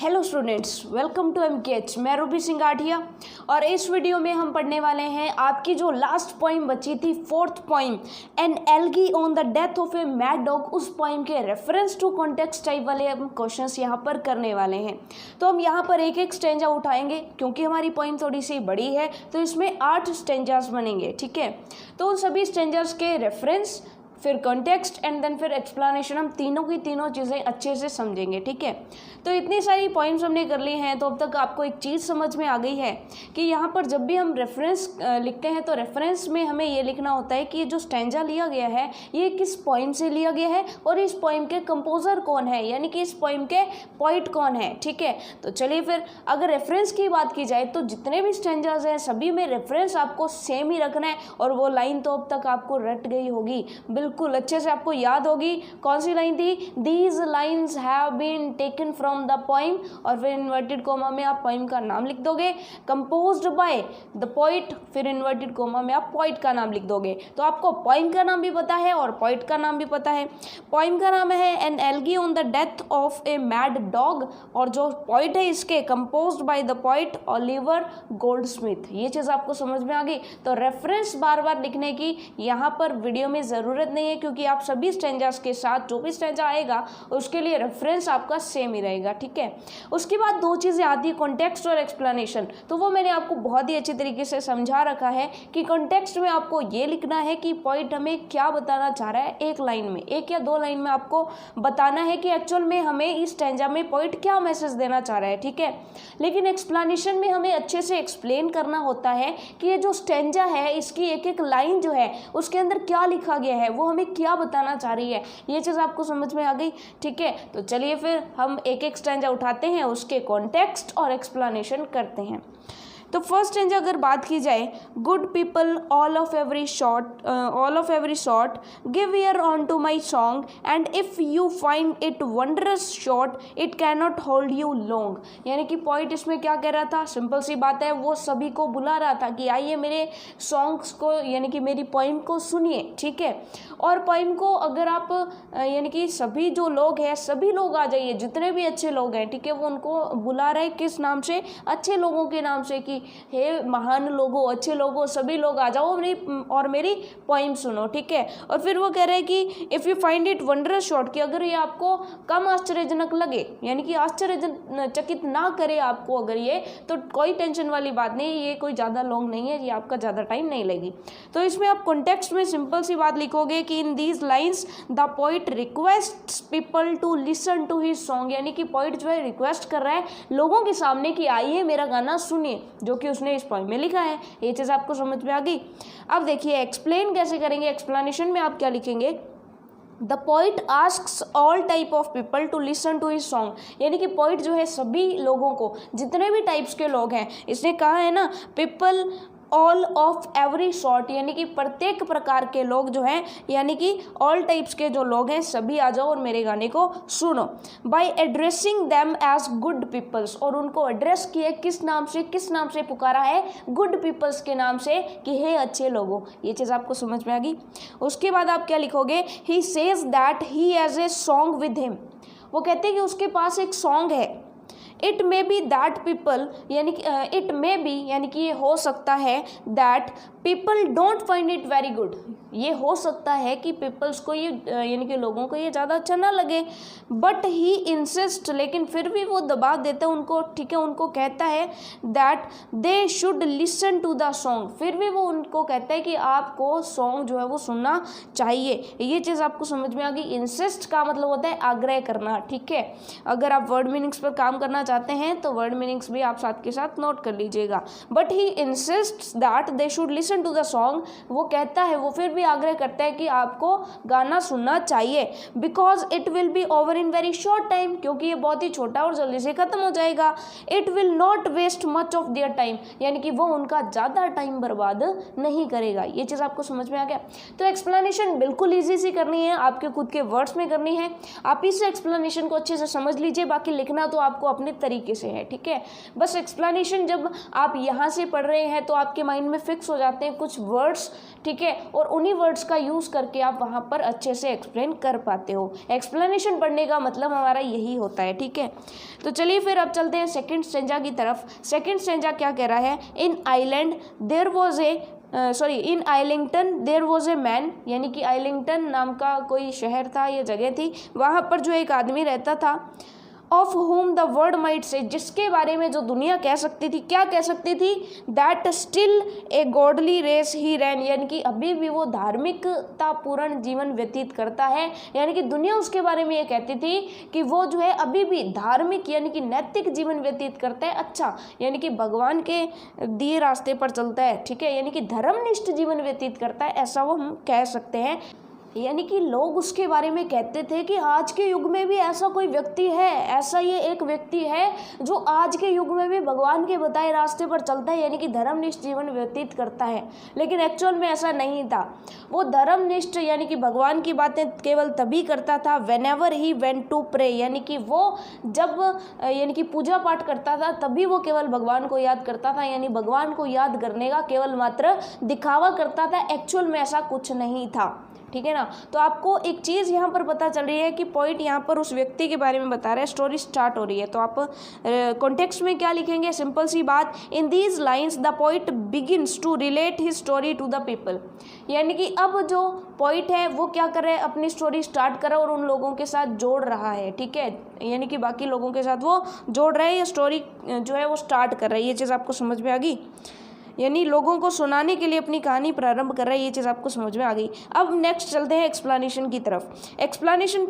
Hello students, welcome to MKH। मैं रूबी सिंह गाठिया और इस वीडियो में हम पढ़ने वाले हैं आपकी जो लास्ट पोइम बची थी, fourth poem an elegy on the death of a mad dog. उस पोइम के रेफरेंस टू कॉन्टेक्स्ट टाइप वाले हम क्वेश्चंस यहाँ पर करने वाले हैं। तो हम यहाँ पर एक एक स्टेंजा उठाएंगे क्योंकि हमारी पोइम थोड़ी सी बड़ी है, तो इसमें 8 स्टेंजास बनेंगे। ठीक है, तो उन सभी स्टेंजास के रेफरेंस, फिर कॉन्टेक्स्ट एंड देन फिर एक्सप्लेनेशन, हम तीनों की तीनों चीज़ें अच्छे से समझेंगे। ठीक है, तो इतनी सारी पॉइंट्स हमने कर ली हैं, तो अब तक आपको एक चीज़ समझ में आ गई है कि यहाँ पर जब भी हम रेफरेंस लिखते हैं तो रेफरेंस में हमें ये लिखना होता है कि ये जो स्टैंजा लिया गया है ये किस पोइम से लिया गया है और इस पोइम के कंपोजर कौन है, यानी कि इस पोइम के पोइट कौन है। ठीक है, तो चलिए फिर अगर रेफरेंस की बात की जाए तो जितने भी स्टैंजाज हैं सभी में रेफरेंस आपको सेम ही रखना है। और वो लाइन तो अब तक आपको रट गई होगी, बिल्कुल अच्छे से आपको याद होगी। कौन सी लाइन थी? These lines have been taken from the poem, और फिर इन्वर्टेड कोमा में आप पोइम का नाम लिख दोगे, कंपोज्ड बाय द पोइट, फिर इन्वर्टेड कोमा में आप पोइट का नाम लिख दोगे। तो आपको पोइम का नाम भी पता है और पोइट का नाम भी पता है। पोइम का नाम है an elegy on the death of a mad dog, और जो पोइट है इसके composed by the poet Oliver Goldsmith. ये चीज़ आपको समझ में आ गई। तो रेफरेंस बार बार लिखने की यहाँ पर वीडियो में ज़रूरत नहीं है, क्योंकि आप सभी स्टेंजास के साथ जो भी स्टेंजा आएगा उसके लिए रेफरेंस आपका सेम ही रहेगा। ठीक है, उसके बाद 2 चीज़ें आती है, कॉन्टेक्स्ट और एक्सप्लेनेशन। तो वो मैंने आपको बहुत ही अच्छी तरीके से समझा रखा है कि कॉन्टेक्स्ट में आपको ये लिखना है कि पोइट हमें क्या बताना चाह रहा है। एक लाइन में, 1 या 2 लाइन में आपको बताना है कि एक्चुअल में हमें इस स्टेंजा में पोइट क्या मैसेज देना चाह रहा है। ठीक है, लेकिन एक्सप्लेनेशन में हमें अच्छे से एक्सप्लेन करना होता है कि ये जो स्टेंजा है इसकी एक एक लाइन जो है उसके अंदर क्या लिखा गया है, वो हमें क्या बताना चाह रही है। ये चीज़ आपको समझ में आ गई। ठीक है, तो चलिए फिर हम एक एक स्टेंजा उठाते हैं, उसके कॉन्टेक्स्ट और एक्सप्लेनेशन करते हैं। तो फर्स्ट स्टेंजा अगर बात की जाए, good people all of every sort give ear on to my song and if you find it wondrous short it can not hold you long. यानी कि पॉइंट इसमें क्या कह रहा था, सिंपल सी बात है, वो सभी को बुला रहा था कि आइए मेरे सॉन्ग्स को, यानी कि मेरी पोइम को सुनिए। ठीक है, और पोइम को अगर आप यानी कि सभी जो लोग हैं सभी लोग आ जाइए, जितने भी अच्छे लोग हैं, ठीक है, वो उनको बुला रहे किस नाम से? अच्छे लोगों के नाम से, कि हे महान लोगों, अच्छे लोगों, सभी लोग आ जाओ मेरी पोइम सुनो। ठीक है, और फिर वो कह रहे हैं कि if you find it wondrous short, कि अगर ये आपको कम आश्चर्यजनक लगे, यानी कि आश्चर्यचकित ना करे आपको अगर ये, तो कोई टेंशन वाली बात नहीं, ये कोई ज़्यादा लॉन्ग नहीं है, ये आपका ज़्यादा टाइम नहीं लगेगी। तो इसमें आप कॉन्टेक्स्ट में सिंपल सी बात लिखोगे कि in these lines the poet request people to listen to his song, यानी कि पोइट जो है रिक्वेस्ट कर रहा है लोगों के सामने कि आइए मेरा गाना सुनिए, जो कि उसने इस पोइम में लिखा है। ये चीज़ आपको समझ में आ गई। अब देखिए एक्सप्लेन कैसे करेंगे। एक्सप्लेनेशन में आप क्या लिखेंगे? The poet asks all type of people to listen to his song, यानी कि पोइट जो है सभी लोगों को, जितने भी टाइप्स के लोग हैं, इसने कहा है ना people all of every sort, यानी कि प्रत्येक प्रकार के लोग जो हैं, यानी कि ऑल टाइप्स के जो लोग हैं सभी आ जाओ और मेरे गाने को सुनो। By addressing them as good peoples, और उनको एड्रेस किए किस नाम से पुकारा है? गुड पीपल्स के नाम से, कि हे अच्छे लोगों। ये चीज़ आपको समझ में आ गई। उसके बाद आप क्या लिखोगे? He says that he has a song with him, वो कहते हैं कि उसके पास एक सॉन्ग है। It may be that people, यानी कि इट मे बी, यानी कि ये हो सकता है, that people don't find it very good, ये हो सकता है कि पीपल्स को ये यानी कि लोगों को ये ज़्यादा अच्छा ना लगे। बट ही इंसिस्ट, लेकिन फिर भी वो दबाव देता है उनको। ठीक है, उनको कहता है that they should listen to the song, फिर भी वो उनको कहता है कि आपको सॉन्ग जो है वो सुनना चाहिए। ये चीज़ आपको समझ में आ गई। इंसिस्ट का मतलब होता है आग्रह करना। ठीक है, अगर आप वर्ड मीनिंग्स पर काम करना चाहते हैं तो वर्ड मीनिंग्स भी आप साथ के साथ नोट कर लीजिएगा। But he insist that they should listen to the song, वो कहता है, वो फिर भी आग्रह करता है कि आपको गाना सुनना चाहिए। Because it will be over in very short time, क्योंकि ये बहुत ही छोटा और जल्दी से खत्म हो जाएगा। It will not waste much of their time, यानी कि वो उनका ज़्यादा टाइम बर्बाद नहीं करेगा। ये चीज़ आपको समझ में आ गया। तो एक्सप्लेनेशन बिल्कुल ईजी सी करनी है, आपके खुद के वर्ड्स में करनी है। आप इस एक्सप्लेनेशन को अच्छे से समझ लीजिए, बाकी लिखना तो आपको अपनी अजीब तरीके से है, ठीक है। बस एक्सप्लेनेशन जब आप यहाँ से पढ़ रहे हैं तो आपके माइंड में फिक्स हो जाते हैं कुछ वर्ड्स, ठीक है, और उन्हीं वर्ड्स का यूज़ करके आप वहाँ पर अच्छे से एक्सप्लेन कर पाते हो। एक्सप्लेनेशन पढ़ने का मतलब हमारा यही होता है, ठीक है। तो चलिए फिर अब चलते हैं सेकंड स्टेंजा की तरफ। सेकंड स्टेंजा क्या कह रहा है, in island there was in Islington there was a man, यानी कि आइलिंगटन नाम का कोई शहर था या जगह थी, वहाँ पर जो एक आदमी रहता था, of home the world might say, जिसके बारे में जो दुनिया कह सकती थी, क्या कह सकती थी, that still a godly race he ran, यानी कि अभी भी वो धार्मिकता पूर्ण जीवन व्यतीत करता है। यानी कि दुनिया उसके बारे में ये कहती थी कि वो जो है अभी भी धार्मिक यानी कि नैतिक जीवन व्यतीत करता है, अच्छा यानी कि भगवान के दिए रास्ते पर चलता है, ठीक है, यानी कि धर्मनिष्ठ जीवन व्यतीत करता है, ऐसा वो हम कह सकते हैं। यानी कि लोग उसके बारे में कहते थे कि आज के युग में भी ऐसा कोई व्यक्ति है, ऐसा ये एक व्यक्ति है जो आज के युग में भी भगवान के बताए रास्ते पर चलता है, यानी कि धर्मनिष्ठ जीवन व्यतीत करता है। लेकिन एक्चुअल में ऐसा नहीं था। वो धर्मनिष्ठ यानी कि भगवान की बातें केवल तभी करता था whenever he went to pray, यानी कि वो जब यानी कि पूजा पाठ करता था तभी वो केवल भगवान को याद करता था, यानी भगवान को याद करने का केवल मात्र दिखावा करता था, एक्चुअल में ऐसा कुछ नहीं था, ठीक है ना। तो आपको एक चीज़ यहाँ पर पता चल रही है कि पॉइंट यहाँ पर उस व्यक्ति के बारे में बता रहा है, स्टोरी स्टार्ट हो रही है। तो आप कॉन्टेक्स्ट में क्या लिखेंगे, सिंपल सी बात, in these lines the poet begins to relate his story to the people, यानी कि अब जो पॉइंट है वो क्या कर रहा है, अपनी स्टोरी स्टार्ट कर रहा है और उन लोगों के साथ जोड़ रहा है, ठीक है, यानी कि बाकी लोगों के साथ वो जोड़ रहा है, ये स्टोरी जो है वो स्टार्ट कर रहा है। ये चीज़ आपको समझ में आ गई, यानी लोगों को सुनाने के लिए अपनी कहानी प्रारंभ कर रहा है, ये चीज़ आपको समझ में आ गई। अब नेक्स्ट चलते हैं एक्सप्लेनेशन की तरफ। एक्सप्लेनेशन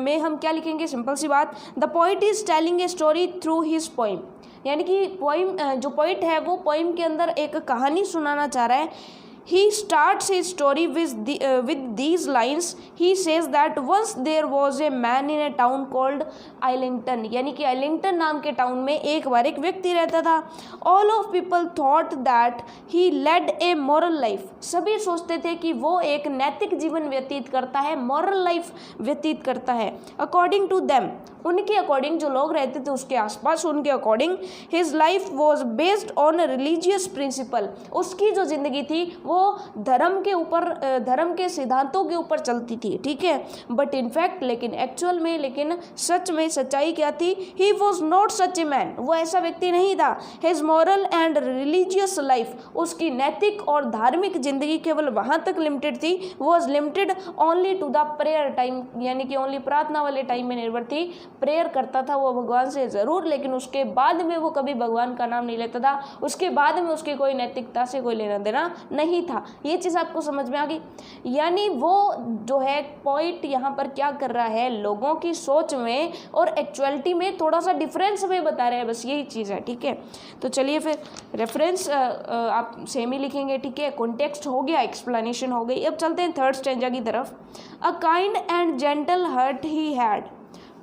में हम क्या लिखेंगे, सिंपल सी बात, the poet is telling a story through his poem, यानी कि पोइम जो पोइट है वो पोइम के अंदर एक कहानी सुनाना चाह रहा है। He starts his story with these lines. He says that once there was a man in a town called Islington, यानी कि आइलिंगटन नाम के टाउन में एक बार एक व्यक्ति रहता था। All of people thought that he led a moral life. सभी सोचते थे कि वो एक नैतिक जीवन व्यतीत करता है, moral life व्यतीत करता है। According to them, उनके अकॉर्डिंग, जो लोग रहते थे उसके आसपास, उनके according his life was based on religious principle, उसकी जो जिंदगी थी वो धर्म के ऊपर, धर्म के सिद्धांतों के ऊपर चलती थी, ठीक है। बट इनफैक्ट, लेकिन एक्चुअल में, लेकिन सच में सच्चाई क्या थी, he was not such a man, वो ऐसा व्यक्ति नहीं था। His moral and religious life, उसकी नैतिक और धार्मिक जिंदगी केवल वहाँ तक लिमिटेड थी, was limited only to the prayer time, यानी कि ओनली प्रार्थना वाले टाइम में निर्भर थी। प्रेयर करता था वो भगवान से ज़रूर, लेकिन उसके बाद में वो कभी भगवान का नाम नहीं लेता था, उसके बाद में उसकी कोई नैतिकता से कोई लेना देना नहीं था। ये चीज़ आपको समझ में आ गई, यानी वो जो है पॉइंट यहाँ पर क्या कर रहा है, लोगों की सोच में और एक्चुअलिटी में थोड़ा सा डिफरेंस में बता रहे हैं, बस यही चीज़ है, ठीक है। तो चलिए फिर रेफरेंस आप सेम ही लिखेंगे, ठीक है। कॉन्टेक्स्ट हो गया, एक्सप्लेनेशन हो गई। अब चलते हैं थर्ड स्टेंजा की तरफ। A kind and gentle heart he had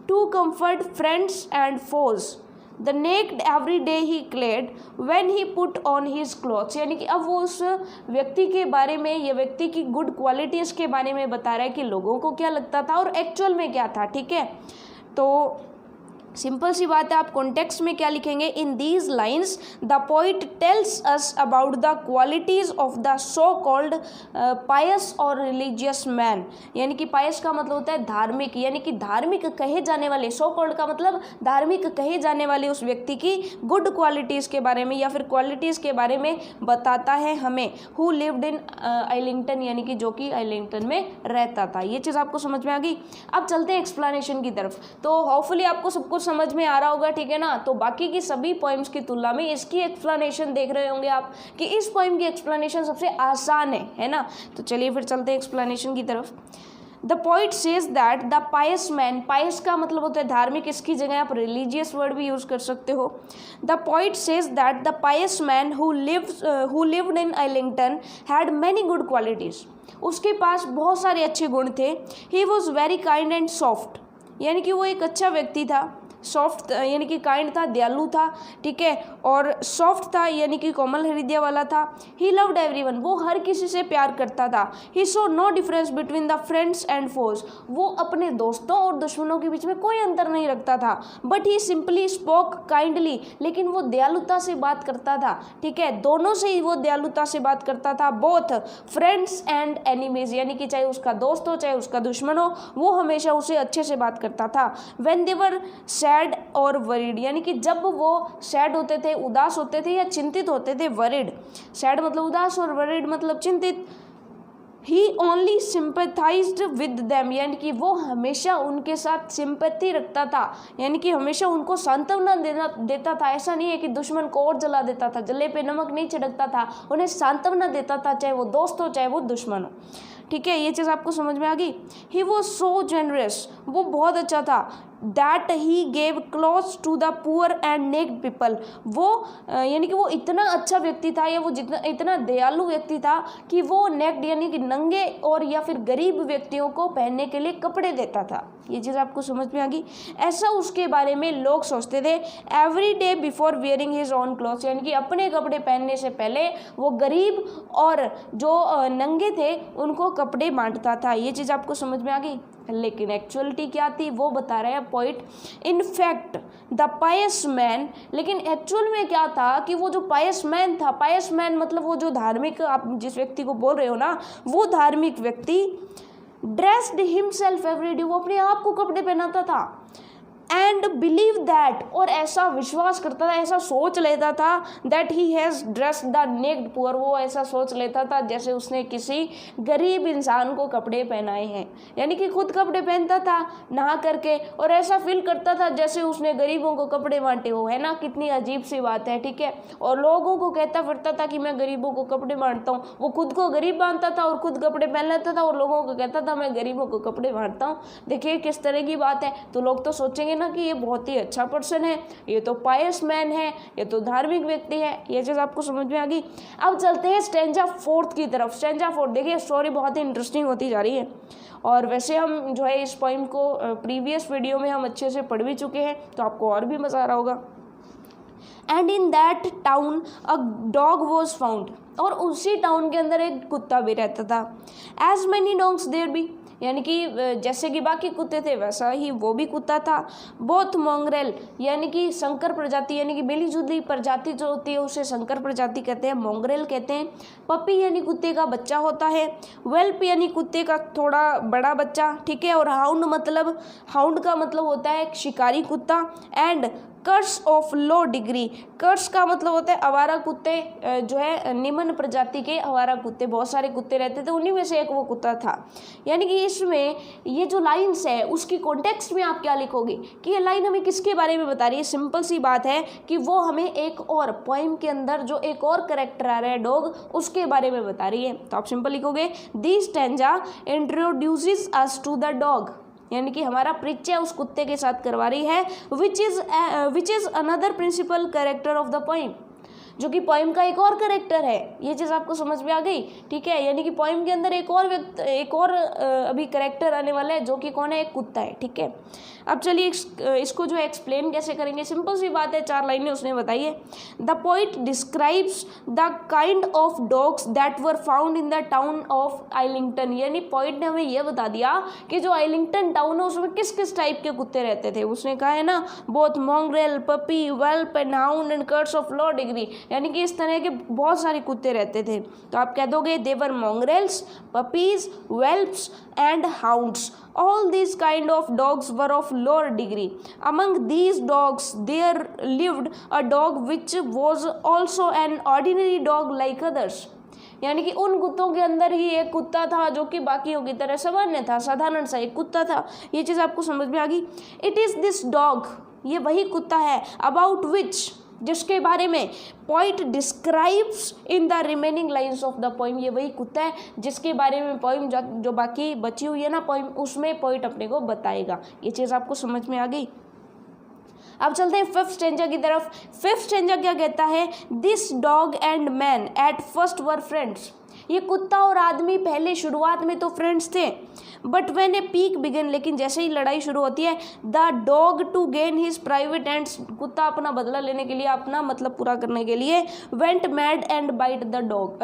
to comfort friends and foes, the naked every day he clad when he put on his clothes, यानी कि अब वो उस व्यक्ति के बारे में, ये व्यक्ति की गुड क्वालिटीज़ के बारे में बता रहा है कि लोगों को क्या लगता था और एक्चुअल में क्या था, ठीक है। तो सिंपल सी बात है, आप कॉन्टेक्स्ट में क्या लिखेंगे, in these lines the poet tells us about the qualities of the so called pious और रिलीजियस मैन, यानी कि पायस का मतलब होता है धार्मिक, यानी कि धार्मिक कहे जाने वाले, सो कॉल्ड का मतलब धार्मिक कहे जाने वाले उस व्यक्ति की गुड क्वालिटीज़ के बारे में या फिर क्वालिटीज़ के बारे में बताता है हमें। हु लिव्ड इन आइलिंगटन, यानी कि जो कि आइलिंगटन में रहता था। ये चीज़ आपको समझ में आ गई। अब चलते हैं एक्सप्लेनेशन की तरफ। तो होपफुली आपको सब कुछ समझ में आ रहा होगा, ठीक है ना। तो बाकी की सभी पोएम्स की तुलना में इसकी एक्सप्लेनेशन देख रहे होंगे आप कि इस पोएम की एक्सप्लेनेशन सबसे आसान है ना। तो चलिए फिर चलते हैं एक्सप्लेनेशन की तरफ। The poet says that the pious man, pious का मतलब होता है धार्मिक, इसकी जगह आप रिलीजियस वर्ड भी यूज कर सकते हो। The poet says that the pious man who lived in Islington had many good qualities, उसके पास बहुत सारे अच्छे गुण थे। He was very kind and soft, यानी कि वो एक अच्छा व्यक्ति था। सॉफ्ट यानी कि काइंड था, दयालु था, ठीक है, और सॉफ्ट था यानी कि कोमल हृदय वाला था। ही लव्ड एवरीवन, वो हर किसी से प्यार करता था। He saw no difference between the friends and foes, वो अपने दोस्तों और दुश्मनों के बीच में कोई अंतर नहीं रखता था। But he simply spoke kindly, लेकिन वो दयालुता से बात करता था, ठीक है, दोनों से ही वो दयालुता से बात करता था, बोथ फ्रेंड्स एंड एनिमीज, यानी कि चाहे उसका दोस्त हो चाहे उसका दुश्मन हो, वो हमेशा उसे अच्छे से बात करता था। व्हेन दे वर सैड और वरीड, यानी कि जब वो सैड होते थे, उदास होते थे या चिंतित होते थे, वरीड, सैड मतलब उदास और वरीड मतलब चिंतित, ही ओनली सिंपैथाइज्ड विद देम, यानी कि वो हमेशा उनके साथ सिंपैथी रखता था, यानी कि हमेशा उनको सांत्वना देता था। ऐसा नहीं है कि दुश्मन को और जला देता था, जले पे नमक नहीं छिड़कता था, उन्हें सांत्वना देता था, चाहे वो दोस्त हो चाहे वो दुश्मन हो, ठीक है, ये चीज़ आपको समझ में आ गई। ही वॉज सो जेनरस, वो बहुत अच्छा था। That he gave cloth to the poor and naked people, वो यानी कि वो इतना अच्छा व्यक्ति था या वो इतना दयालु व्यक्ति था कि वो नेक्ड यानी कि नंगे और या फिर गरीब व्यक्तियों को पहनने के लिए कपड़े देता था। ये चीज़ आपको समझ में आ गई। ऐसा उसके बारे में लोग सोचते थे। Every day before wearing his own clothes, यानी कि अपने कपड़े पहनने से पहले वो गरीब और जो नंगे थे उनको कपड़े बांटता था। ये चीज़ आपको समझ में आ गई। लेकिन एक्चुअलिटी क्या थी वो बता रहे हैं poet. In fact the pious man, लेकिन एक्चुअल में क्या था कि वो जो पायस मैन था, पायस मैन मतलब वो जो धार्मिक, आप जिस व्यक्ति को बोल रहे हो ना, वो धार्मिक व्यक्ति ड्रेस्ड हिमसेल्फ एवरी डे, वो अपने आप को कपड़े पहनाता था। एंड बिलीव दैट, और ऐसा विश्वास करता था, ऐसा सोच लेता था, that he has dressed the naked poor, वो ऐसा सोच लेता था जैसे उसने किसी गरीब इंसान को कपड़े पहनाए हैं, यानी कि खुद कपड़े पहनता था नहा करके और ऐसा फील करता था जैसे उसने गरीबों को कपड़े बांटे हो, है ना, कितनी अजीब सी बात है, ठीक है। और लोगों को कहता फिरता था कि मैं गरीबों को कपड़े बांटता हूँ, वो खुद को गरीब बांधता था और खुद कपड़े पहन लेता था और लोगों को कहता था मैं गरीबों को कपड़े बांटता हूँ। देखिए किस तरह की बात है। तो लोग तो सोचेंगे कि ये बहुत ही अच्छा पर्सन है, ये तो पायस मैन है, ये तो धार्मिक व्यक्ति है। ये चीज आपको समझ में आ गई। अब चलते हैं स्टैंजा फोर्थ की तरफ। स्टैंजा फोर्थ, देखिए स्टोरी बहुत ही इंटरेस्टिंग होती जा रही है और वैसे हम जो है इस पोइम को प्रीवियस वीडियो में हम अच्छे से पढ़ भी चुके हैं, तो आपको और भी मजा आ रहा होगा। And in that town a dog was found, और उसी टाउन के अंदर एक कुत्ता भी रहता था। As many dogs there be, यानी कि जैसे कि बाकी कुत्ते थे वैसा ही वो भी कुत्ता था। बोथ मोंगरेल, यानी कि संकर प्रजाति, यानी कि मिली जुली प्रजाति जो होती है उसे संकर प्रजाति कहते हैं, मोंगरेल कहते हैं। पपी यानी कुत्ते का बच्चा होता है। वेल्प यानी कुत्ते का थोड़ा बड़ा बच्चा, ठीक है। और हाउंड का मतलब होता है शिकारी कुत्ता। And curs of low degree, curs का मतलब होता है आवारा कुत्ते, जो है निम्न प्रजाति के आवारा कुत्ते, बहुत सारे कुत्ते रहते थे, उन्हीं में से एक वो कुत्ता था। यानी कि इसमें ये जो लाइन्स है उसकी कॉन्टेक्स्ट में आप क्या लिखोगे कि ये लाइन हमें किसके बारे में बता रही है। सिंपल सी बात है कि वो हमें एक और पोएम के अंदर जो एक और कैरेक्टर आ रहा है डॉग, उसके बारे में बता रही है। तो आप सिंपल लिखोगे this stanza introduces us to the dog, यानी कि हमारा परिचय उस कुत्ते के साथ करवा रही है। Which is another principal character of the poem, जो कि पोइम का एक और कैरेक्टर है। ये चीज़ आपको समझ में आ गई, ठीक है। यानी कि पोइम के अंदर एक और अभी कैरेक्टर आने वाला है जो कि कौन है, एक कुत्ता है, ठीक है। अब चलिए इसको जो एक्सप्लेन कैसे करेंगे। सिंपल सी बात है, 4 लाइनें उसने बताई है। The poet describes the kind of dogs that were found in the town of Islington, यानी पोइट ने हमें यह बता दिया कि जो आइलिंगटन टाउन है उसमें किस किस टाइप के कुत्ते रहते थे। उसने कहा है ना, both mongrel, puppy, whelp and hound and curs of low degree, यानी कि इस तरह के बहुत सारे कुत्ते रहते थे। तो आप कह दोगे there were mongrels, puppies, whelps and hounds. All these kind of dogs were of lower degree. Among these dogs there lived a dog which was also an ordinary dog like others. यानी कि उन कुत्तों के अंदर ही एक कुत्ता था जो कि बाकियों की तरह सामान्य था, साधारण सा एक कुत्ता था। ये चीज़ आपको समझ में आ गई। इट इज़ दिस डॉग, ये वही कुत्ता है, अबाउट विच, जिसके बारे में poet describes in the remaining lines of the poem, ये वही कुत्ता है जिसके बारे में पोइम जो बाकी बची हुई है ना पोइम, उसमें पोइट अपने को बताएगा। ये चीज़ आपको समझ में आ गई। अब चलते हैं 5th स्टैंजा की तरफ। 5th स्टैंजा क्या कहता है, this dog and man at first were friends, ये कुत्ता और आदमी पहले शुरुआत में तो फ्रेंड्स थे, but when a pique began, लेकिन जैसे ही लड़ाई शुरू होती है, the dog to gain his private ends, कुत्ता अपना बदला लेने के लिए, अपना मतलब पूरा करने के लिए, went mad and bite the dog,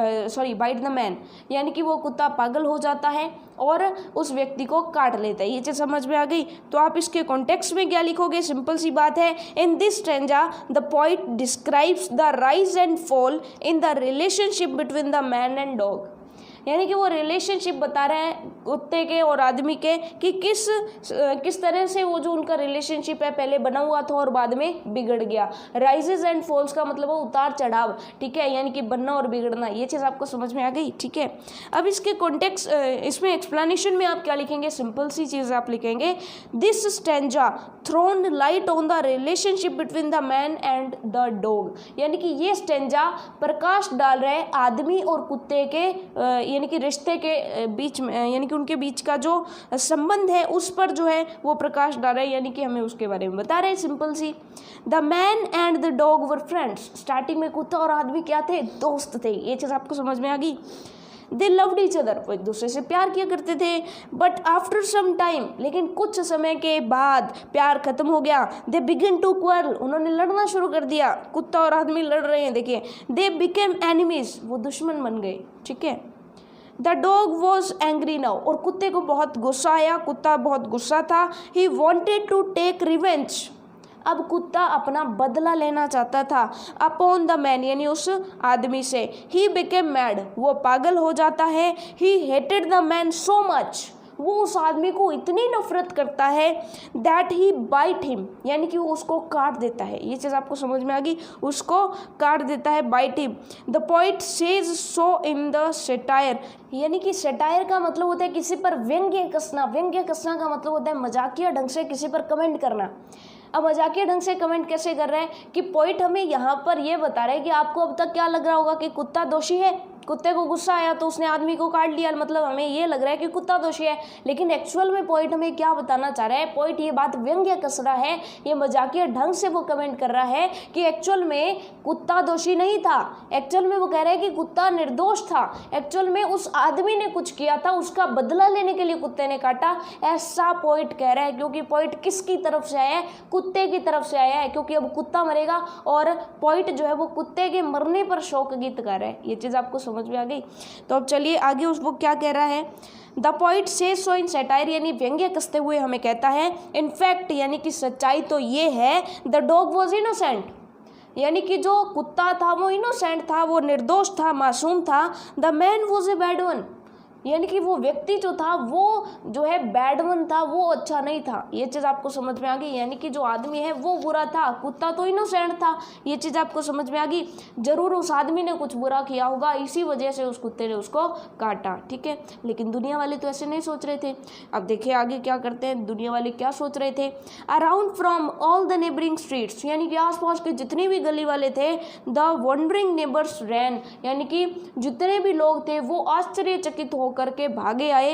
bite the man, यानी कि वो कुत्ता पागल हो जाता है और उस व्यक्ति को काट लेता है। ये चीज़ समझ में आ गई। तो आप इसके कॉन्टेक्स्ट में क्या लिखोगे, सिंपल सी बात है, in this stanza the poet describes the rise and fall in the relationship between the man and dog, यानी कि वो रिलेशनशिप बता रहे हैं कुत्ते के और आदमी के कि किस तरह से वो जो उनका रिलेशनशिप है पहले बना हुआ था और बाद में बिगड़ गया। राइजेस एंड फॉल्स का मतलब वो उतार चढ़ाव, ठीक है, यानी कि बनना और बिगड़ना। ये चीज़ आपको समझ में आ गई, ठीक है। अब इसके कॉन्टेक्स्ट, इसमें एक्सप्लेनेशन में आप क्या लिखेंगे, सिंपल सी चीज़ आप लिखेंगे, this stanza thrown light on the relationship between the man and the dog, यानी कि ये स्टैंजा प्रकाश डाल रहे हैं आदमी और कुत्ते के यानी कि रिश्ते के बीच में, यानी कि उनके बीच का जो संबंध है उस पर जो है वो प्रकाश डाल रहे हैं, यानी कि हमें उसके बारे में बता रहे हैं। सिंपल सी, the man and the dog were friends, starting में कुत्ता और आदमी क्या थे, दोस्त थे। ये चीज़ आपको समझ में आ गई। दे लव्ड ईच अदर, वो एक दूसरे से प्यार किया करते थे, बट आफ्टर सम टाइम, लेकिन कुछ समय के बाद प्यार खत्म हो गया। दे बिगिन टू क्वारल, उन्होंने लड़ना शुरू कर दिया, कुत्ता और आदमी लड़ रहे हैं, देखिए, दे बिकेम एनिमीज, वो दुश्मन बन गए, ठीक है। The dog was angry now, और कुत्ते को बहुत गुस्सा आया, कुत्ता बहुत गुस्सा था। He wanted to take revenge, अब कुत्ता अपना बदला लेना चाहता था, अपॉन द मैन, यानी उस आदमी से। ही बिकेम मैड, वो पागल हो जाता है। He hated the man so much, वो उस आदमी को इतनी नफरत करता है, दैट ही बाइट हिम, यानी कि वो उसको काट देता है। ये चीज़ आपको समझ में आ गई, उसको काट देता है, bite him. The poet says so in the satire, यानी कि सेटायर का मतलब होता है किसी पर व्यंग्य कसना, व्यंग्य कसना का मतलब होता है मजाकिया ढंग से किसी पर कमेंट करना। अब मजाकिया ढंग से कमेंट कैसे कर रहे हैं कि पोइट हमें यहाँ पर ये बता रहे हैं कि आपको अब तक क्या लग रहा होगा कि कुत्ता दोषी है, कुत्ते को गुस्सा आया तो उसने आदमी को काट लिया, मतलब हमें ये लग रहा है कि कुत्ता दोषी है, लेकिन एक्चुअल में पोइट हमें क्या बताना चाह रहा है, पोइट ये बात व्यंग्य कस रहा है, ये मजाकिया ढंग से वो कमेंट कर रहा है कि एक्चुअल में कुत्ता दोषी नहीं था, एक्चुअल में वो कह रहे हैं कि कुत्ता निर्दोष था, एक्चुअल में उस आदमी ने कुछ किया था, उसका बदला लेने के लिए कुत्ते ने काटा, ऐसा पोइट कह रहा है। क्योंकि पोइट किसकी तरफ से आया है, कुत्ते की तरफ से आया है, क्योंकि अब कुत्ता मरेगा और पोइट जो है वो कुत्ते के मरने पर शोक गीत गा रहा है। ये चीज़ आपको समझ में आ गई। तो अब चलिए आगे वो क्या कह रहा है। The poet says so in satire, यानी व्यंग्य कसते हुए हमें कहता है, इनफैक्ट यानी कि सच्चाई तो ये है, द डॉग वॉज इनोसेंट, यानी कि जो कुत्ता था वो इनोसेंट था, वो निर्दोष था, मासूम था। The man was a bad one, यानी कि वो व्यक्ति जो था वो जो है बैड वन था, वो अच्छा नहीं था। ये चीज़ आपको समझ में आ गई, यानी कि जो आदमी है वो बुरा था, कुत्ता तो इनोसेंट था। ये चीज़ आपको समझ में आ गई। जरूर उस आदमी ने कुछ बुरा किया होगा, इसी वजह से उस कुत्ते ने उसको काटा, ठीक है। लेकिन दुनिया वाले तो ऐसे नहीं सोच रहे थे। अब देखिए आगे क्या करते हैं, दुनिया वाले क्या सोच रहे थे। Around from all the neighbouring streets, यानी कि आसपास के जितने भी गली वाले थे, द वंडरिंग नेबर्स रैन, यानी कि जितने भी लोग थे वो आश्चर्यचकित करके भागे आए।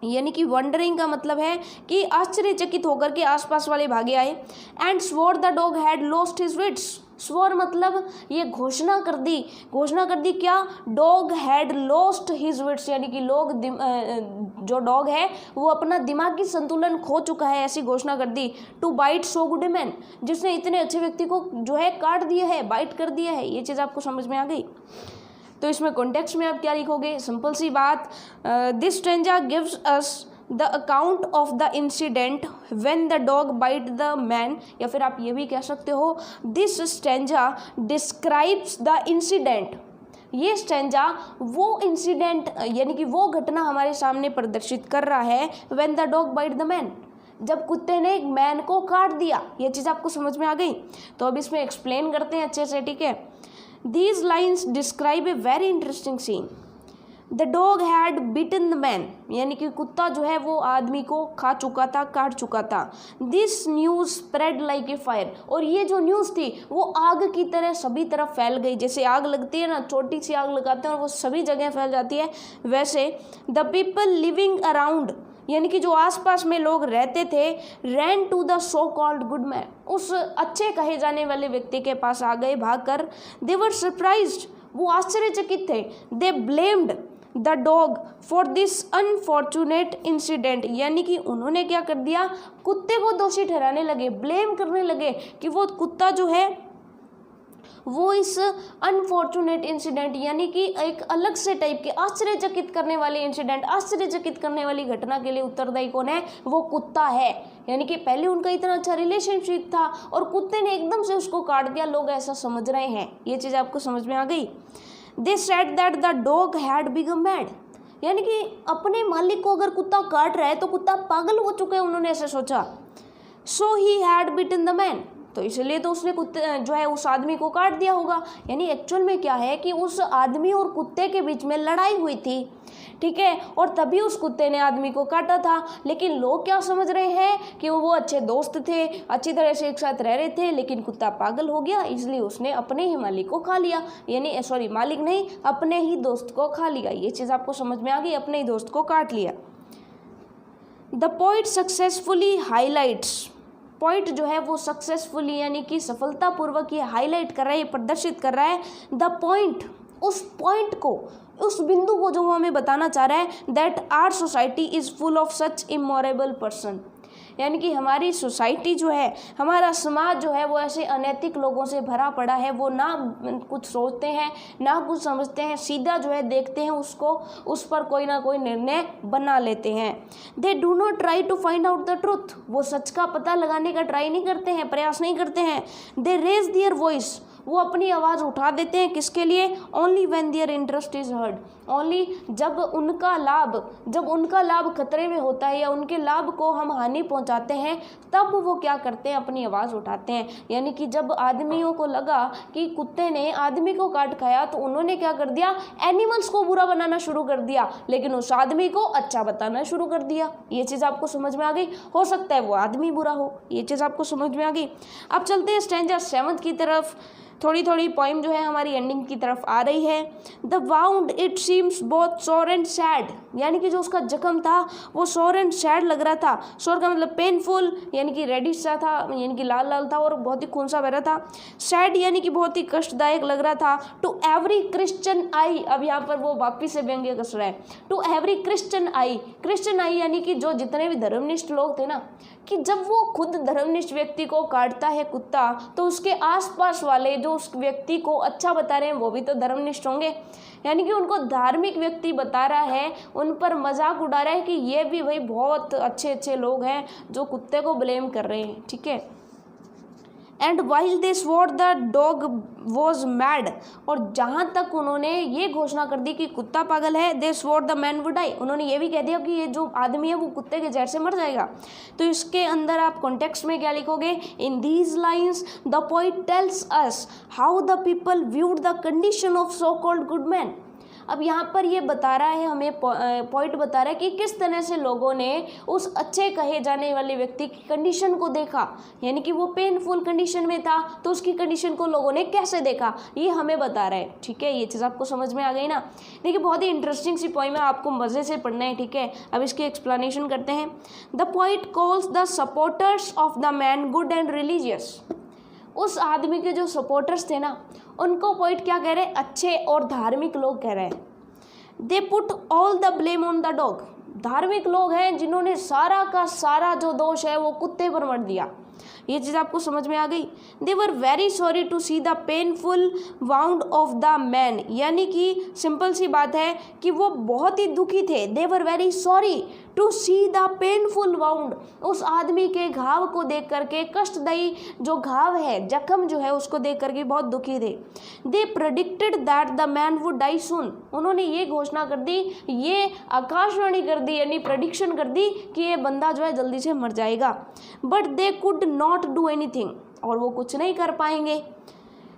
यानी कि वंडरिंग का मतलब है कि आश्चर्यचकित होकर के आसपास वाले भागे आए। And swore the dog had lost his wits, swore मतलब ये घोषणा कर दी क्या, dog had lost his wits, यानी कि जो डॉग है वो अपना दिमागी संतुलन खो चुका है, ऐसी घोषणा कर दी। To bite so good man, जिसने इतने अच्छे व्यक्ति को जो है काट दिया है, बाइट कर दिया है। ये चीज़ आपको समझ में आ गई। तो इसमें कॉन्टेक्स्ट में आप क्या लिखोगे, सिंपल सी बात, this stanza gives us the account of the incident when the dog bite the man, या फिर आप ये भी कह सकते हो this stanza describes the incident. ये स्ट्रेंजा वो इंसिडेंट यानी कि वो घटना हमारे सामने प्रदर्शित कर रहा है, when the dog bite the man, जब कुत्ते ने एक मैन को काट दिया। ये चीज़ आपको समझ में आ गई। तो अब इसमें एक्सप्लेन करते हैं अच्छे से, ठीक है। These lines describe a very interesting scene. The dog had bitten the man, यानी कि कुत्ता जो है वो आदमी को खा चुका था, काट चुका था। This news spread like a fire, और ये जो न्यूज़ थी वो आग की तरह सभी तरफ फैल गई। जैसे आग लगती है ना, छोटी सी आग लगाते हैं और वो सभी जगह फैल जाती है, वैसे the people living around, यानी कि जो आसपास में लोग रहते थे, ran to the so called good man, उस अच्छे कहे जाने वाले व्यक्ति के पास आ गए भागकर। दे वर सरप्राइज्ड, वो आश्चर्यचकित थे। They blamed the dog for this unfortunate incident, यानी कि उन्होंने क्या कर दिया, कुत्ते को दोषी ठहराने लगे, ब्लेम करने लगे कि वो कुत्ता जो है वो इस अनफॉर्चुनेट इंसिडेंट यानी कि एक अलग से टाइप के आश्चर्यचकित करने वाले इंसिडेंट, आश्चर्यचकित करने वाली घटना के लिए उत्तरदायी कौन है, वो कुत्ता है। यानी कि पहले उनका इतना अच्छा रिलेशनशिप था और कुत्ते ने एकदम से उसको काट दिया, लोग ऐसा समझ रहे हैं। ये चीज़ आपको समझ में आ गई। They said that the dog had become mad, यानी कि अपने मालिक को अगर कुत्ता काट रहा है तो कुत्ता पागल हो चुका है, उन्होंने ऐसा सोचा। So he had bitten the man, तो इसलिए तो उसने कुत्ते जो है उस आदमी को काट दिया होगा। यानी एक्चुअल में क्या है कि उस आदमी और कुत्ते के बीच में लड़ाई हुई थी, ठीक है, और तभी उस कुत्ते ने आदमी को काटा था। लेकिन लोग क्या समझ रहे हैं कि वो अच्छे दोस्त थे, अच्छी तरह से एक साथ रह रहे थे, लेकिन कुत्ता पागल हो गया, इसलिए उसने अपने ही मालिक को खा लिया, यानी सॉरी मालिक नहीं, अपने ही दोस्त को खा लिया। ये चीज़ आपको समझ में आ गई, अपने ही दोस्त को काट लिया। The poet successfully highlights, point जो है वो सक्सेसफुली यानी कि सफलतापूर्वक ये हाईलाइट कर रहा है, ये प्रदर्शित कर रहा है द पॉइंट, उस पॉइंट को, उस बिंदु को जो वो हमें बताना चाह रहा है, that our society is full of such immoral person, यानी कि हमारी सोसाइटी जो है, हमारा समाज जो है वो ऐसे अनैतिक लोगों से भरा पड़ा है। वो ना कुछ सोचते हैं ना कुछ समझते हैं, सीधा जो है देखते हैं उसको, उस पर कोई ना कोई निर्णय बना लेते हैं। They do not try to find out the truth, वो सच का पता लगाने का ट्राई नहीं करते हैं, प्रयास नहीं करते हैं। दे रेज देयर वॉइस, वो अपनी आवाज़ उठा देते हैं, किसके लिए, only when their interest is heard, only जब उनका लाभ खतरे में होता है या उनके लाभ को हम हानि पहुंचाते हैं, तब वो क्या करते हैं, अपनी आवाज़ उठाते हैं। यानी कि जब आदमियों को लगा कि कुत्ते ने आदमी को काट खाया तो उन्होंने क्या कर दिया, एनिमल्स को बुरा बनाना शुरू कर दिया, लेकिन उस आदमी को अच्छा बताना शुरू कर दिया। ये चीज़ आपको समझ में आ गई। हो सकता है वो आदमी बुरा हो, ये चीज़ आपको समझ में आ गई। अब चलते हैं स्टैंजा 7 की तरफ। थोड़ी थोड़ी पोइम जो है हमारी एंडिंग की तरफ आ रही है। The wound it seems both सोर एंड सैड, यानी कि जो उसका जख्म था वो सोर एंड सैड लग रहा था। सोर का मतलब पेनफुल, यानी कि रेडिश सा था, यानी कि लाल लाल था और बहुत ही खून सा बह रहा था। सैड यानी कि बहुत ही कष्टदायक लग रहा था। टू एवरी क्रिश्चियन आई, अब यहाँ पर वो वापिस से व्यंग्य कस रहा है। To every Christian eye, Christian eye यानी कि जो जितने भी धर्मनिष्ठ लोग थे ना, कि जब वो खुद धर्मनिष्ठ व्यक्ति को काटता है कुत्ता, तो उसके आसपास वाले जो उस व्यक्ति को अच्छा बता रहे हैं वो भी तो धर्मनिष्ठ होंगे। यानी कि उनको धार्मिक व्यक्ति बता रहा है, उन पर मजाक उड़ा रहा है कि ये भी भाई बहुत अच्छे अच्छे लोग हैं जो कुत्ते को ब्लेम कर रहे हैं, ठीक है। And while they swore the dog was mad, और जहाँ तक उन्होंने ये घोषणा कर दी कि कुत्ता पागल है, they swore the man would die, उन्होंने ये भी कह दिया कि ये जो आदमी है वो कुत्ते के जहर से मर जाएगा। तो इसके अंदर आप कॉन्टेक्स्ट में क्या लिखोगे, इन these lines the poet tells us how the people viewed the condition of so called good man. अब यहाँ पर ये बता रहा है हमें, पॉइंट बता रहा है कि किस तरह से लोगों ने उस अच्छे कहे जाने वाले व्यक्ति की कंडीशन को देखा, यानी कि वो पेनफुल कंडीशन में था तो उसकी कंडीशन को लोगों ने कैसे देखा, ये हमें बता रहा है, ठीक है। ये चीज़ आपको समझ में आ गई ना। देखिए बहुत ही इंटरेस्टिंग सी पोइम है, आपको मज़े से पढ़ना है, ठीक है। अब इसकी एक्सप्लेनेशन करते हैं। The poet calls the supporters of the man good and religious, उस आदमी के जो सपोर्टर्स थे ना, उनको पोइट क्या कह रहे हैं, अच्छे और धार्मिक लोग कह रहे हैं। They put all the blame on the dog, धार्मिक लोग हैं जिन्होंने सारा का सारा जो दोष है वो कुत्ते पर मर दिया। ये चीज़ आपको समझ में आ गई। They were very sorry to see the painful wound of the man, यानी कि सिंपल सी बात है कि वो बहुत ही दुखी थे। They were very sorry to see the painful wound, उस आदमी के घाव को देख करके, कष्टदायी जो घाव है, जख्म जो है उसको देख करके बहुत दुखी थे। They predicted that the man would die soon, उन्होंने ये घोषणा कर दी, ये आकाशवाणी कर दी, यानी प्रेडिक्शन कर दी कि ये बंदा जो है जल्दी से मर जाएगा। But they could not do anything, और वो कुछ नहीं कर पाएंगे।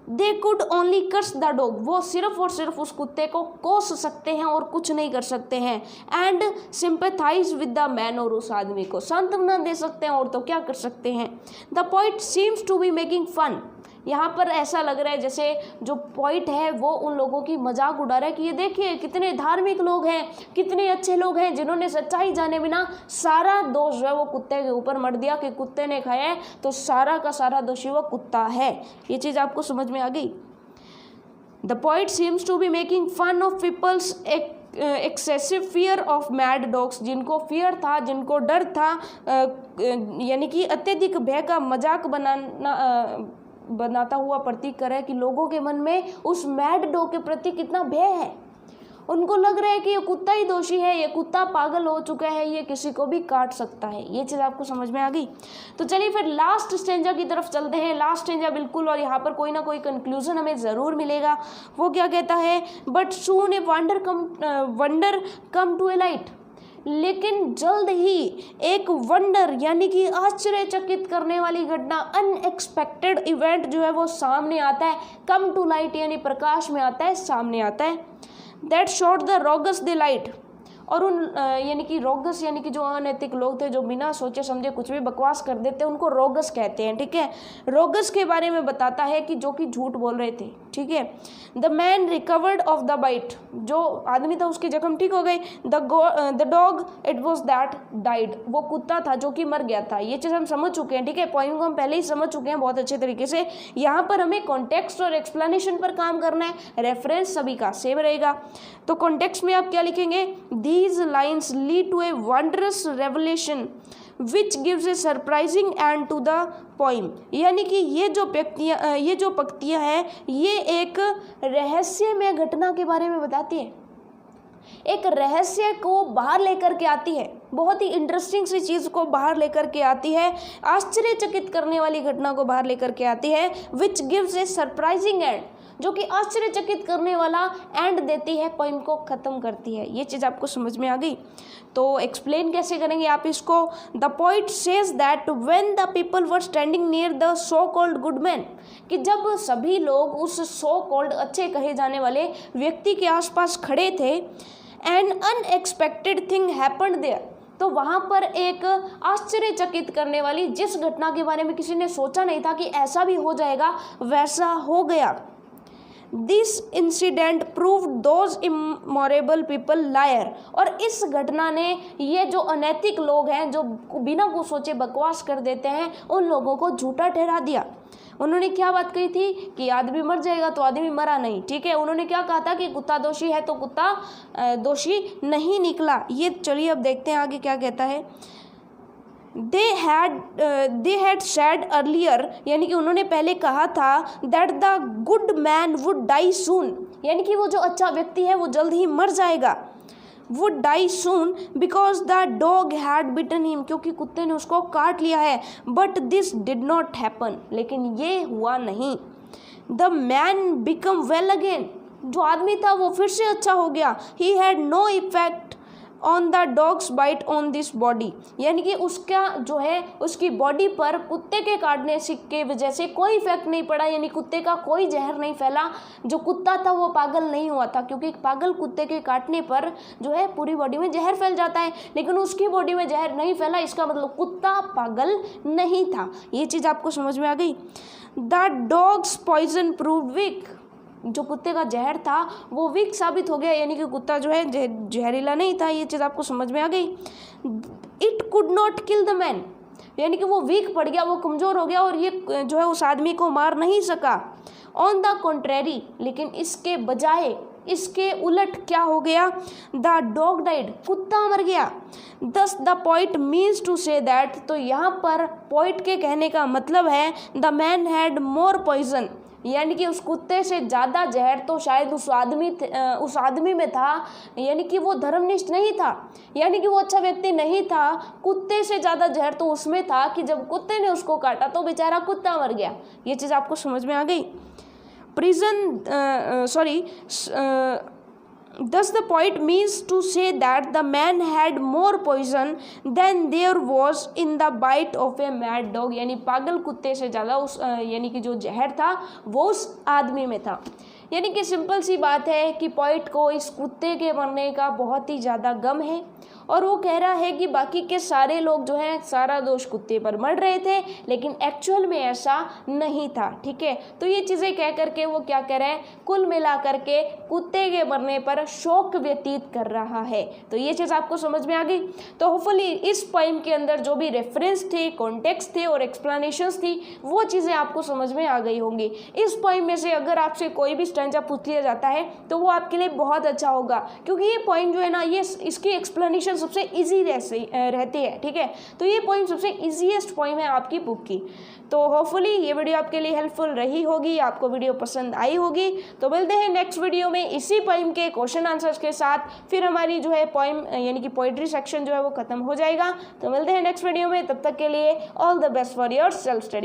They could only curse the dog, वो सिर्फ और सिर्फ उस कुत्ते को कोस सकते हैं और कुछ नहीं कर सकते हैं। And sympathise with the man, और उस आदमी को सांत्वना दे सकते हैं, और तो क्या कर सकते हैं। The poet seems to be making fun, यहाँ पर ऐसा लग रहा है जैसे जो पोइट है वो उन लोगों की मजाक उड़ा रहा है कि ये देखिए कितने धार्मिक लोग हैं, कितने अच्छे लोग हैं जिन्होंने सच्चाई जाने बिना सारा दोष जो है वो कुत्ते के ऊपर मर दिया कि कुत्ते ने खाया है तो सारा का सारा दोषी वो कुत्ता है। ये चीज़ आपको समझ में आ गई। The poet seems to be making fun of people's excessive fear of mad dogs, जिनको फियर था, जिनको डर था, यानी कि अत्यधिक भय का मजाक बनाता हुआ प्रतीक कर है कि लोगों के मन में उस मैड डॉग के प्रति कितना भय है। उनको लग रहा है कि ये कुत्ता ही दोषी है, ये कुत्ता पागल हो चुका है, ये किसी को भी काट सकता है। ये चीज़ आपको समझ में आ गई। तो चलिए फिर लास्ट स्टेंजा की तरफ चलते हैं। लास्ट स्टेंजा बिल्कुल, और यहाँ पर कोई ना कोई कंक्लूजन हमें ज़रूर मिलेगा। वो क्या कहता है, but soon a wonder come to a light, लेकिन जल्द ही एक वंडर यानी कि आश्चर्यचकित करने वाली घटना, अनएक्सपेक्टेड इवेंट जो है वो सामने आता है। कम टू लाइट यानी प्रकाश में आता है, सामने आता है। That showed the rogues they lied, और उन यानी कि रोगस यानी कि जो अनैतिक लोग थे, जो बिना सोचे समझे कुछ भी बकवास कर देते हैं, उनको रोगस कहते हैं। ठीक है, रोगस के बारे में बताता है कि जो कि झूठ बोल रहे थे। ठीक है, the man recovered of the bite, जो आदमी था उसकी जख्म ठीक हो गई। The dog it was that died, वो कुत्ता था जो कि मर गया था। ये चीज़ हम समझ चुके हैं। ठीक है, पॉइंट को हम पहले ही समझ चुके हैं बहुत अच्छे तरीके से। यहाँ पर हमें कॉन्टेक्स्ट और एक्सप्लेनेशन पर काम करना है, रेफरेंस सभी का सेम रहेगा। तो कॉन्टेक्स्ट में आप क्या लिखेंगे, these lines lead to a wondrous revelation which gives a surprising end to the poem, यानी कि ये जो पंक्तियाँ हैं ये एक रहस्यमय घटना के बारे में बताती है, एक रहस्य को बाहर लेकर के आती है, बहुत ही इंटरेस्टिंग सी चीज़ को बाहर लेकर के आती है, आश्चर्यचकित करने वाली घटना को बाहर लेकर के आती है। विच गिव्स ए सरप्राइजिंग एंड, जो कि आश्चर्यचकित करने वाला एंड देती है, पोइम को ख़त्म करती है। ये चीज़ आपको समझ में आ गई। तो एक्सप्लेन कैसे करेंगे आप इसको। The poet says that when the people were standing near the so called good man, कि जब सभी लोग उस सो कॉल्ड अच्छे कहे जाने वाले व्यक्ति के आसपास खड़े थे, an unexpected thing happened there, तो वहाँ पर एक आश्चर्यचकित करने वाली, जिस घटना के बारे में किसी ने सोचा नहीं था कि ऐसा भी हो जाएगा, वैसा हो गया। This incident prove those immoral people liar, और इस घटना ने ये जो अनैतिक लोग हैं, जो बिना कुछ सोचे बकवास कर देते हैं, उन लोगों को झूठा ठहरा दिया। उन्होंने क्या बात कही थी कि आदमी मर जाएगा, तो आदमी मरा नहीं। ठीक है, उन्होंने क्या कहा था कि कुत्ता दोषी है, तो कुत्ता दोषी नहीं निकला। ये चलिए अब देखते हैं आगे क्या कहता है। They had said earlier, यानी कि उन्होंने पहले कहा था that the good man would die soon, यानी कि वो जो अच्छा व्यक्ति है वो जल्द ही मर जाएगा। would die soon because the dog had bitten him, क्योंकि कुत्ते ने उसको काट लिया है। but this did not happen, लेकिन ये हुआ नहीं। the man became well again, जो आदमी था वो फिर से अच्छा हो गया। he had no effect on the dog's bite on this body, यानी कि उसका जो है उसकी बॉडी पर कुत्ते के काटने के वजह से कोई इफेक्ट नहीं पड़ा, यानी कुत्ते का कोई जहर नहीं फैला। जो कुत्ता था वो पागल नहीं हुआ था, क्योंकि पागल कुत्ते के काटने पर जो है पूरी बॉडी में जहर फैल जाता है, लेकिन उसकी बॉडी में जहर नहीं फैला, इसका मतलब कुत्ता पागल नहीं था। ये चीज़ आपको समझ में आ गई। The dog's poison proved weak, जो कुत्ते का जहर था वो वीक साबित हो गया, यानी कि कुत्ता जो है जहरीला नहीं था। ये चीज़ आपको समझ में आ गई। It could not kill the man, यानी कि वो वीक पड़ गया, वो कमज़ोर हो गया और ये जो है उस आदमी को मार नहीं सका। ऑन द कॉन्ट्रेरी, लेकिन इसके बजाय, इसके उलट क्या हो गया, द डॉग डाइड, कुत्ता मर गया। Thus the poet means to say that, तो यहाँ पर पोइट के कहने का मतलब है the man had more poison, यानी कि उस कुत्ते से ज़्यादा जहर तो शायद उस आदमी में था, यानी कि वो धर्मनिष्ठ नहीं था, यानी कि वो अच्छा व्यक्ति नहीं था। कुत्ते से ज़्यादा जहर तो उसमें था कि जब कुत्ते ने उसको काटा तो बेचारा कुत्ता मर गया। ये चीज़ आपको समझ में आ गई। Thus the poet means to say that the man had more poison than there was in the bite of a mad dog, यानी पागल कुत्ते से ज़्यादा उस यानी कि जो जहर था वो उस आदमी में था। यानी कि सिंपल सी बात है कि पोइट को इस कुत्ते के मरने का बहुत ही ज़्यादा गम है और वो कह रहा है कि बाकी के सारे लोग जो है सारा दोष कुत्ते पर मर रहे थे, लेकिन एक्चुअल में ऐसा नहीं था। ठीक है, तो ये चीज़ें कह करके वो क्या कह रहे हैं, कुल मिला करके कुत्ते के मरने पर शोक व्यतीत कर रहा है। तो ये चीज़ आपको समझ में आ गई। तो होपफुली इस पोइम के अंदर जो भी रेफरेंस थे, कॉन्टेक्स्ट थे और एक्सप्लेनेशंस थी, वो चीज़ें आपको समझ में आ गई होंगी। इस पोइम में से अगर आपसे कोई भी स्टैंजा पूछ लिया जाता है तो वो आपके लिए बहुत अच्छा होगा, क्योंकि ये पोइम जो है ना, ये इसकी एक्सप्लेनेशन सबसे ईजी रहती है। ठीक है, तो ये पोइम सबसे ईजीएस्ट पोइम है आपकी बुक की। तो होपफुली ये वीडियो आपके लिए हेल्पफुल रही होगी, आपको वीडियो पसंद आई होगी। तो मिलते हैं नेक्स्ट वीडियो में इसी पोइम के क्वेश्चन आंसर्स के साथ। फिर हमारी जो है पोइम यानी कि पोइट्री सेक्शन जो है वो खत्म हो जाएगा। तो मिलते हैं नेक्स्ट वीडियो में, तब तक के लिए all the best for your self study.